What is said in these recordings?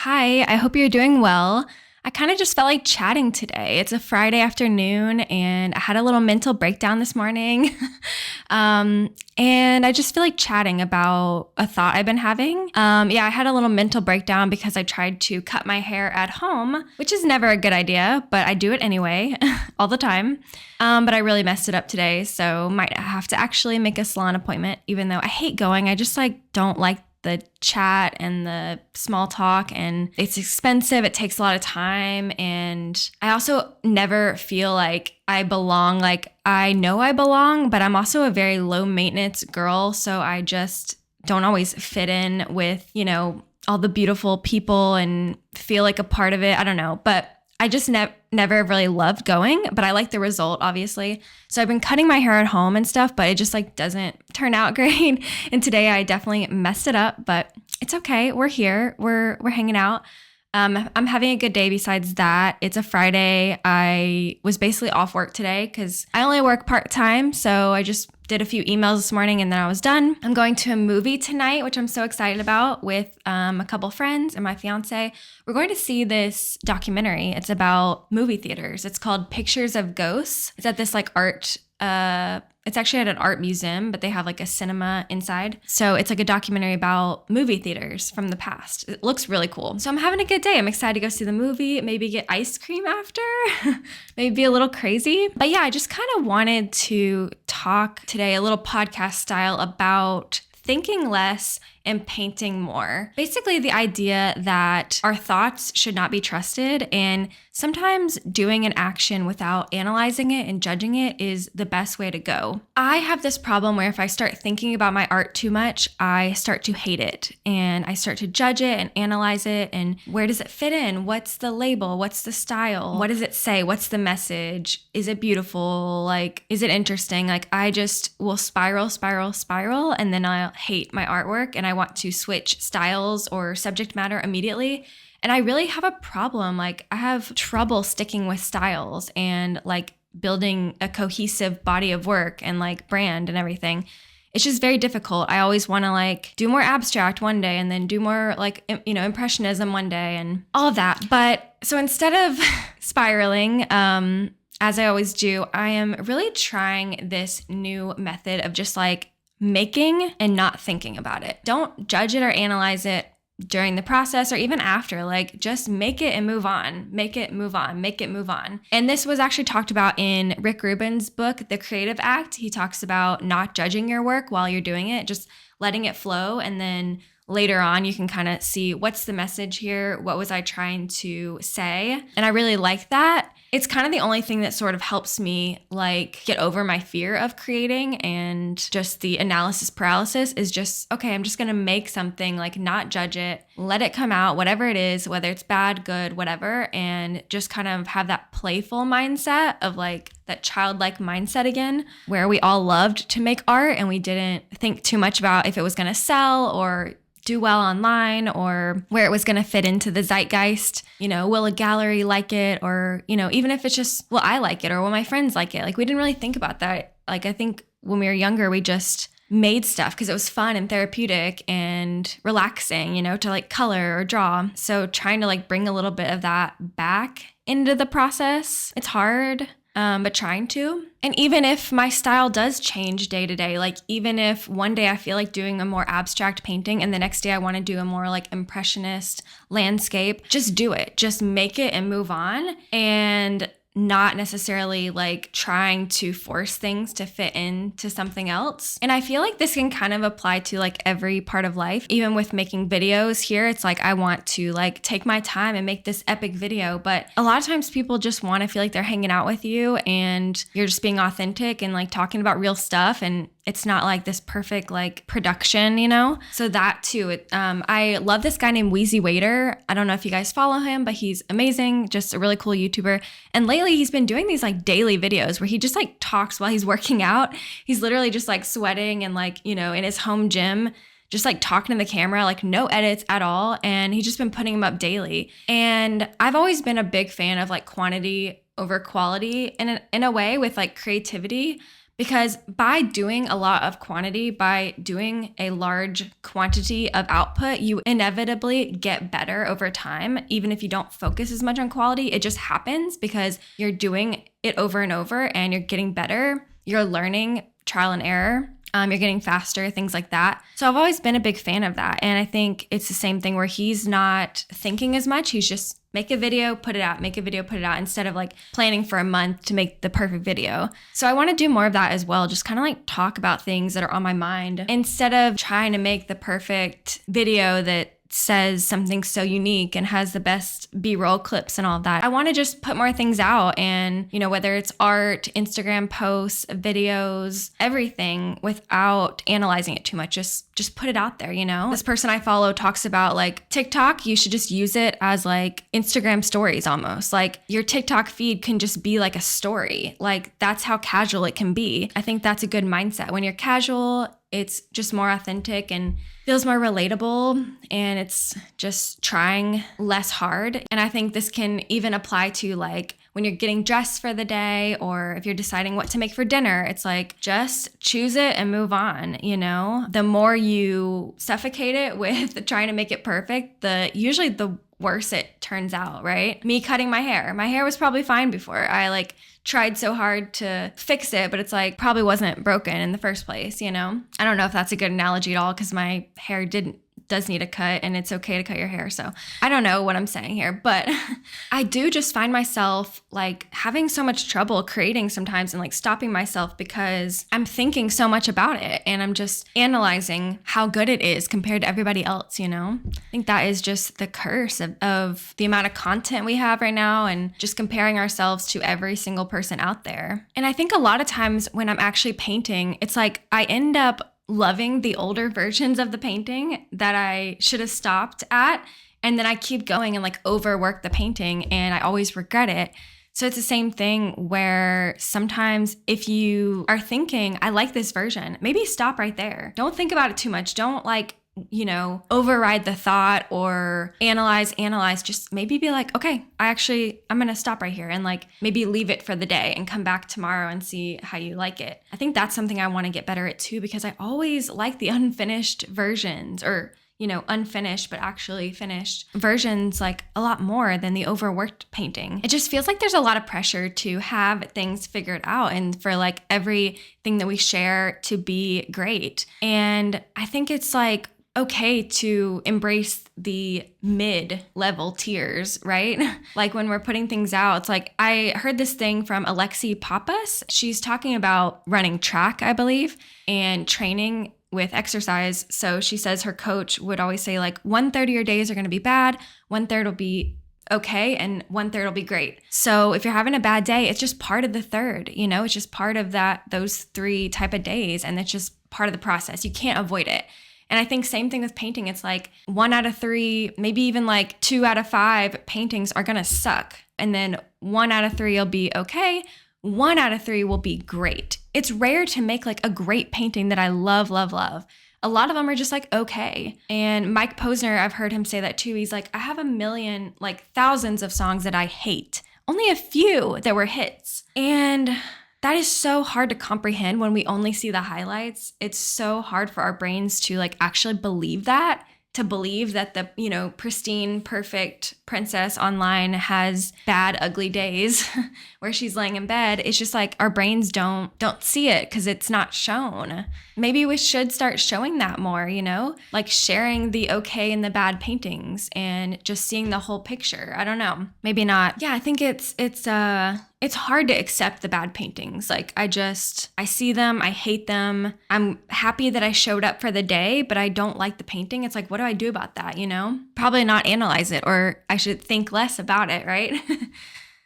Hi, I hope you're doing well. I kind of just felt like chatting today. It's a Friday afternoon and I had a little mental breakdown this morning. And I just feel like chatting about a thought I've been having. I had a little mental breakdown because I tried to cut my hair at home, which is never a good idea, but I do it anyway all the time. But I really messed it up today, so might have to actually make a salon appointment, even though I hate going. I just don't like the chat and the small talk, and it's expensive. It takes a lot of time. And I also never feel like I belong. Like I know I belong, but I'm also a very low maintenance girl. So I just don't always fit in with, all the beautiful people and feel like a part of it. I don't know, but I just never really loved going, but I like the result, obviously. So I've been cutting my hair at home and stuff, but it just doesn't turn out great. And today I definitely messed it up, but it's okay. We're here. We're hanging out. I'm having a good day besides that. It's a Friday. I was basically off work today because I only work part-time. So I just did a few emails this morning and then I was done. I'm going to a movie tonight, which I'm so excited about, with a couple friends and my fiance. We're going to see this documentary. It's about movie theaters. It's called Pictures of Ghosts. It's at this art it's actually at an art museum, but they have a cinema inside. So it's a documentary about movie theaters from the past. It looks really cool. So I'm having a good day. I'm excited to go see the movie, maybe get ice cream after, maybe be a little crazy. But yeah, I just kind of wanted to talk today, a little podcast style, about thinking less and painting more. Basically, the idea that our thoughts should not be trusted, and sometimes doing an action without analyzing it and judging it is the best way to go. I have this problem where if I start thinking about my art too much, I start to hate it and I start to judge it and analyze it. And where does it fit in? What's the label? What's the style? What does it say? What's the message? Is it beautiful? Is it interesting? I just will spiral, and then I'll hate my artwork and I want to switch styles or subject matter immediately. And I really have a problem. I have trouble sticking with styles and building a cohesive body of work and brand and everything. It's just very difficult. I always want to do more abstract one day and then do more impressionism one day and all of that. But so instead of spiraling, as I always do, I am really trying this new method of just making and not thinking about it. Don't judge it or analyze it during the process or even after. Just make it and move on. Make it, move on. Make it, move on. And this was actually talked about in Rick Rubin's book, The Creative Act. He talks about not judging your work while you're doing it, just letting it flow. And then later on, you can kind of see, what's the message here? What was I trying to say? And I really like that. It's kind of the only thing that sort of helps me get over my fear of creating, and just the analysis paralysis is just, okay, I'm just going to make something, not judge it, let it come out, whatever it is, whether it's bad, good, whatever, and just kind of have that playful mindset of that childlike mindset again, where we all loved to make art and we didn't think too much about if it was going to sell or do well online or where it was going to fit into the zeitgeist. Will a gallery like it? Or, even if it's just, will I like it or will my friends like it? We didn't really think about that. I think when we were younger, we just made stuff because it was fun and therapeutic and relaxing, to color or draw. So trying to bring a little bit of that back into the process. It's hard. But trying to. And even if my style does change day to day, even if one day I feel like doing a more abstract painting and the next day I want to do a more impressionist landscape, just do it. Just make it and move on, and not necessarily trying to force things to fit into something else. And I feel like this can kind of apply to every part of life. Even with making videos here, it's I want to take my time and make this epic video. But a lot of times people just want to feel like they're hanging out with you and you're just being authentic and talking about real stuff. And it's not this perfect production, So that too. I love this guy named Wheezy Waiter. I don't know if you guys follow him, but he's amazing. Just a really cool YouTuber. And lately he's been doing these daily videos where he just talks while he's working out. He's literally just sweating and in his home gym, just talking to the camera, no edits at all. And he's just been putting them up daily. And I've always been a big fan of quantity over quality in a way with creativity, Because by doing a lot of quantity, by doing a large quantity of output, you inevitably get better over time. Even if you don't focus as much on quality, it just happens because you're doing it over and over and you're getting better. You're learning trial and error. You're getting faster, things like that. So I've always been a big fan of that. And I think it's the same thing where he's not thinking as much. He's just make a video, put it out, make a video, put it out, instead of like planning for a month to make the perfect video. So I want to do more of that as well. Just kind of like talk about things that are on my mind instead of trying to make the perfect video that says something so unique and has the best B-roll clips and all of that. I want to just put more things out and, whether it's art, Instagram posts, videos, everything without analyzing it too much. Just put it out there, This person I follow talks about like TikTok, you should just use it as like Instagram stories almost. Like your TikTok feed can just be like a story. Like that's how casual it can be. I think that's a good mindset. When you're casual, it's just more authentic and feels more relatable, and it's just trying less hard. And I think this can even apply to like when you're getting dressed for the day, or if you're deciding what to make for dinner. It's like, just choose it and move on, The more you suffocate it with trying to make it perfect, usually the worse it turns out, right? Me cutting my hair was probably fine before. I like tried so hard to fix it, but it's like probably wasn't broken in the first place, I don't know if that's a good analogy at all because my hair does need a cut, and it's okay to cut your hair. So I don't know what I'm saying here, but I do just find myself like having so much trouble creating sometimes and like stopping myself because I'm thinking so much about it and I'm just analyzing how good it is compared to everybody else, I think that is just the curse of the amount of content we have right now and just comparing ourselves to every single person out there. And I think a lot of times when I'm actually painting, it's like I end up loving the older versions of the painting that I should have stopped at. And then I keep going and like overwork the painting and I always regret it. So it's the same thing where sometimes if you are thinking, I like this version, maybe stop right there. Don't think about it too much. Don't like, override the thought or analyze. Just maybe be like, okay, I'm going to stop right here and like maybe leave it for the day and come back tomorrow and see how you like it. I think that's something I want to get better at too, because I always like the unfinished versions or, unfinished, but actually finished versions like a lot more than the overworked painting. It just feels like there's a lot of pressure to have things figured out and for like everything that we share to be great. And I think it's like, okay to embrace the mid-level tiers, right? Like when we're putting things out, it's like I heard this thing from Alexi Pappas. She's talking about running track, I believe, and training with exercise. So she says her coach would always say like 1/3 of your days are going to be bad, 1/3 will be okay, and 1/3 will be great. So if you're having a bad day, it's just part of the third, it's just part of those 3 type of days. And it's just part of the process. You can't avoid it. And I think same thing with painting. It's like 1 out of 3, maybe even like 2 out of 5 paintings are going to suck. And then 1 out of 3 will be okay. 1 out of 3 will be great. It's rare to make like a great painting that I love, love, love. A lot of them are just like, okay. And Mike Posner, I've heard him say that too. He's like, I have a million, like thousands of songs that I hate. Only a few that were hits. And that is so hard to comprehend when we only see the highlights. It's so hard for our brains to like actually believe that, to believe that the, pristine, perfect princess online has bad, ugly days where she's laying in bed. It's just like our brains don't see it because it's not shown. Maybe we should start showing that more, like sharing the okay and the bad paintings and just seeing the whole picture. I don't know. Maybe not. Yeah, I think it's hard to accept the bad paintings. Like I see them, I hate them. I'm happy that I showed up for the day, but I don't like the painting. It's like, what do I do about that? Probably not analyze it, or I should think less about it, right?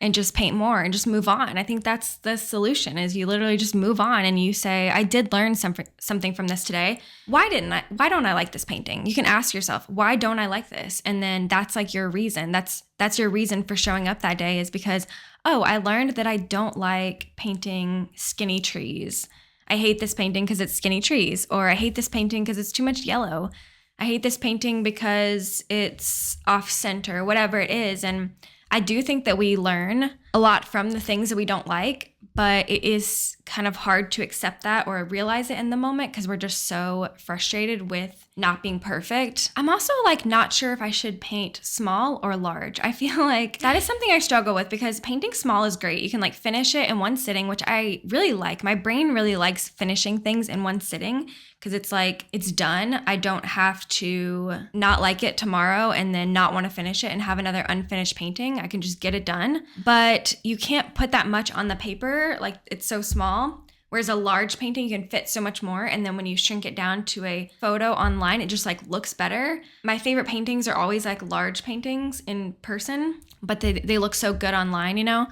And just paint more and just move on. I think that's the solution, is you literally just move on and you say, I did learn something from this today. Why don't I like this painting? You can ask yourself, why don't I like this? And then that's like your reason. That's your reason for showing up that day, is because, oh, I learned that I don't like painting skinny trees. I hate this painting because it's skinny trees, or I hate this painting because it's too much yellow. I hate this painting because it's off center, whatever it is. And I do think that we learn a lot from the things that we don't like, but it is kind of hard to accept that or realize it in the moment because we're just so frustrated with not being perfect. I'm also like not sure if I should paint small or large. I feel like that is something I struggle with because painting small is great. You can like finish it in one sitting, which I really like. My brain really likes finishing things in one sitting because it's like it's done. I don't have to not like it tomorrow and then not want to finish it and have another unfinished painting. I can just get it done. But you can't put that much on the paper, like it's so small. Whereas a large painting, you can fit so much more. And then when you shrink it down to a photo online, it just like looks better. My favorite paintings are always like large paintings in person, but they look so good online, you know?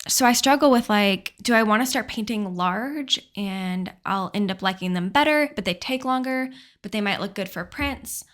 So I struggle with like, do I want to start painting large and I'll end up liking them better, but they take longer, but they might look good for prints?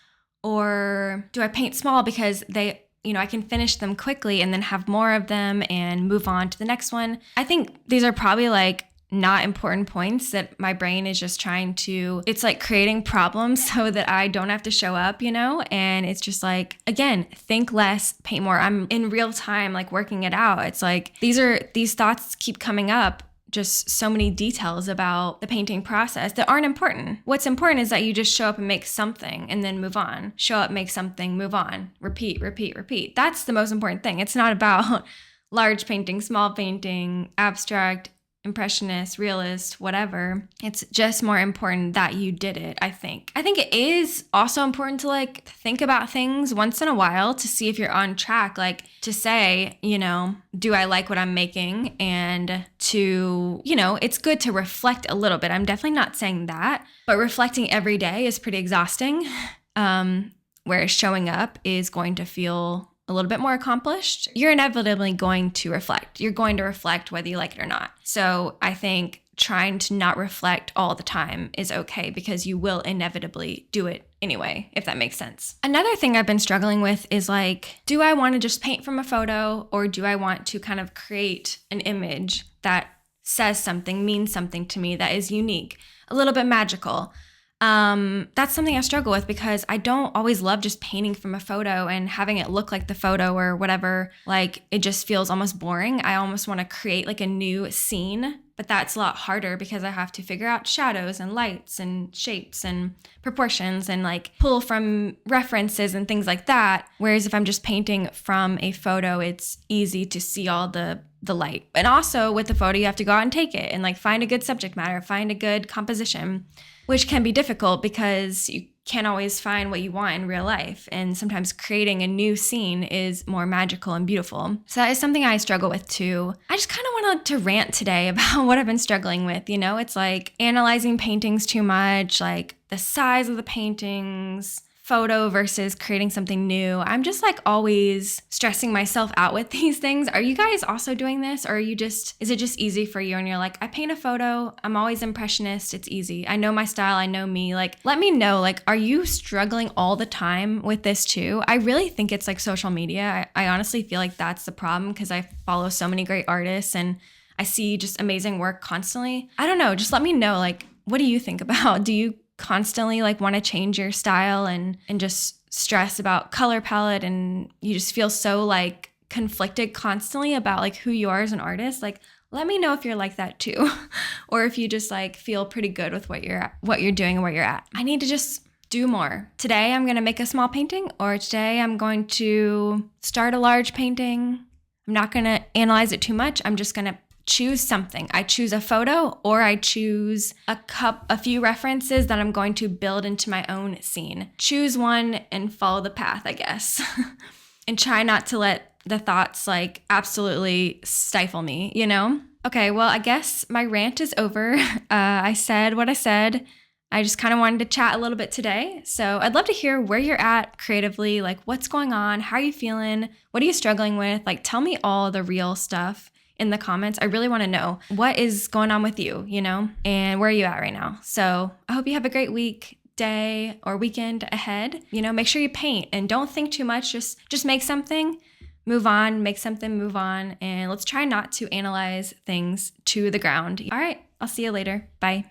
Or do I paint small because they, you know, I can finish them quickly and then have more of them and move on to the next one? I think these are probably like not important points that my brain is just trying to, it's like creating problems so that I don't have to show up, you know? And it's just like, again, think less, paint more. I'm in real time, like working it out. It's like, these thoughts keep coming up, just so many details about the painting process that aren't important. What's important is that you just show up and make something and then move on. Show up, make something, move on. Repeat, repeat, repeat. That's the most important thing. It's not about large painting, small painting, abstract, impressionist, realist, whatever. It's just more important that you did it, I think. I think it is also important to like think about things once in a while to see if you're on track, like to say, you know, do I like what I'm making? And to, you know, it's good to reflect a little bit. I'm definitely not saying that, but reflecting every day is pretty exhausting. Whereas showing up is going to feel a little bit more accomplished. You're inevitably going to reflect. You're going to reflect whether you like it or not. So I think trying to not reflect all the time is okay because you will inevitably do it anyway, if that makes sense. Another thing I've been struggling with is like, do I want to just paint from a photo or do I want to kind of create an image that says something, means something to me that is unique, a little bit magical? That's something I struggle with because I don't always love just painting from a photo and having it look like the photo or whatever. Like it just feels almost boring. I almost want to create like a new scene, but that's a lot harder because I have to figure out shadows and lights and shapes and proportions and like pull from references and things like that. Whereas if I'm just painting from a photo, it's easy to see all the light. And also with the photo, you have to go out and take it and like find a good subject matter, find a good composition, which can be difficult because you can't always find what you want in real life. And sometimes creating a new scene is more magical and beautiful. So that is something I struggle with too. I just kind of wanted to rant today about what I've been struggling with. You know, it's like analyzing paintings too much, like the size of the paintings, photo versus creating something new. I'm just like always stressing myself out with these things. Are you guys also doing this? Or is it just easy for you? And you're like, I paint a photo. I'm always impressionist. It's easy. I know my style. I know me. Like, let me know, like, are you struggling all the time with this too? I really think it's like social media. I honestly feel like that's the problem because I follow so many great artists and I see just amazing work constantly. I don't know. Just let me know, like, what do you think about? Do you constantly like want to change your style and just stress about color palette and you just feel so like conflicted constantly about like who you are as an artist? Like, let me know if you're like that too. Or if you just like feel pretty good with what you're doing and where you're at. I need to just do more. Today I'm going to make a small painting, or today I'm going to start a large painting. I'm not going to analyze it too much. I'm just going to choose something. I choose a photo or I choose a few references that I'm going to build into my own scene. Choose one and follow the path, I guess. And try not to let the thoughts like absolutely stifle me, you know? Okay, well, I guess my rant is over. I said what I said. I just kind of wanted to chat a little bit today. So I'd love to hear where you're at creatively, like what's going on, how are you feeling, what are you struggling with? Like tell me all the real stuff in the comments. I really want to know what is going on with you, you know, and where are you at right now? So I hope you have a great week, day, or weekend ahead. You know, make sure you paint and don't think too much. Just make something, move on, make something, move on. And let's try not to analyze things to the ground. All right, I'll see you later. Bye.